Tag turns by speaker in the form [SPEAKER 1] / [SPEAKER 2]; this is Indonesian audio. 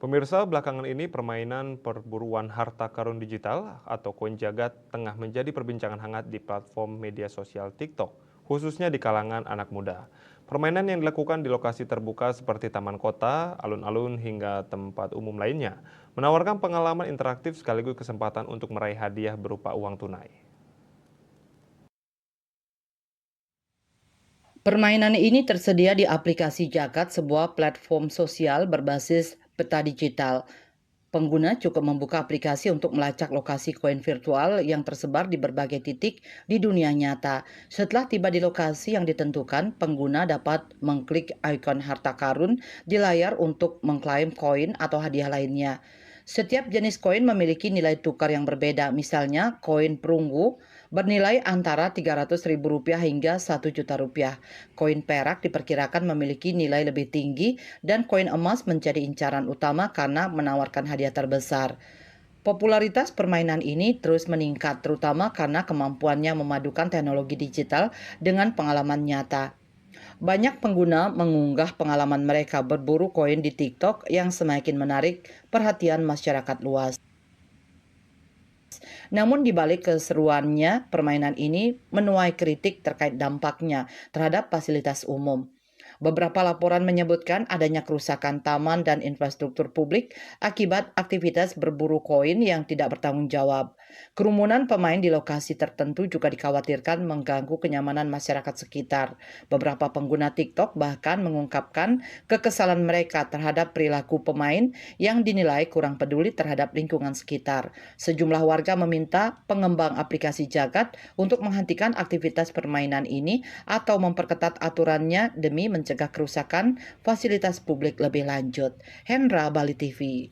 [SPEAKER 1] Pemirsa, belakangan ini permainan perburuan harta karun digital atau koin jagat tengah menjadi perbincangan hangat di platform media sosial TikTok, khususnya di kalangan anak muda. Permainan yang dilakukan di lokasi terbuka seperti taman kota, alun-alun, hingga tempat umum lainnya, menawarkan pengalaman interaktif sekaligus kesempatan untuk meraih hadiah berupa uang tunai.
[SPEAKER 2] Permainan ini tersedia di aplikasi Jagat, sebuah platform sosial berbasis peta digital. Pengguna cukup membuka aplikasi untuk melacak lokasi koin virtual yang tersebar di berbagai titik di dunia nyata. Setelah tiba di lokasi yang ditentukan, pengguna dapat mengklik ikon harta karun di layar untuk mengklaim koin atau hadiah lainnya. Setiap jenis koin memiliki nilai tukar yang berbeda. Misalnya, koin perunggu bernilai antara Rp300.000 hingga Rp1 juta. Koin perak diperkirakan memiliki nilai lebih tinggi dan koin emas menjadi incaran utama karena menawarkan hadiah terbesar. Popularitas permainan ini terus meningkat, terutama karena kemampuannya memadukan teknologi digital dengan pengalaman nyata. Banyak pengguna mengunggah pengalaman mereka berburu koin di TikTok yang semakin menarik perhatian masyarakat luas. Namun di balik keseruannya, permainan ini menuai kritik terkait dampaknya terhadap fasilitas umum. Beberapa laporan menyebutkan adanya kerusakan taman dan infrastruktur publik akibat aktivitas berburu koin yang tidak bertanggung jawab. Kerumunan pemain di lokasi tertentu juga dikhawatirkan mengganggu kenyamanan masyarakat sekitar. Beberapa pengguna TikTok bahkan mengungkapkan kekesalan mereka terhadap perilaku pemain yang dinilai kurang peduli terhadap lingkungan sekitar. Sejumlah warga meminta pengembang aplikasi Jagat untuk menghentikan aktivitas permainan ini atau memperketat aturannya demi mencegah kerusakan fasilitas publik lebih lanjut. Hendra, Bali TV.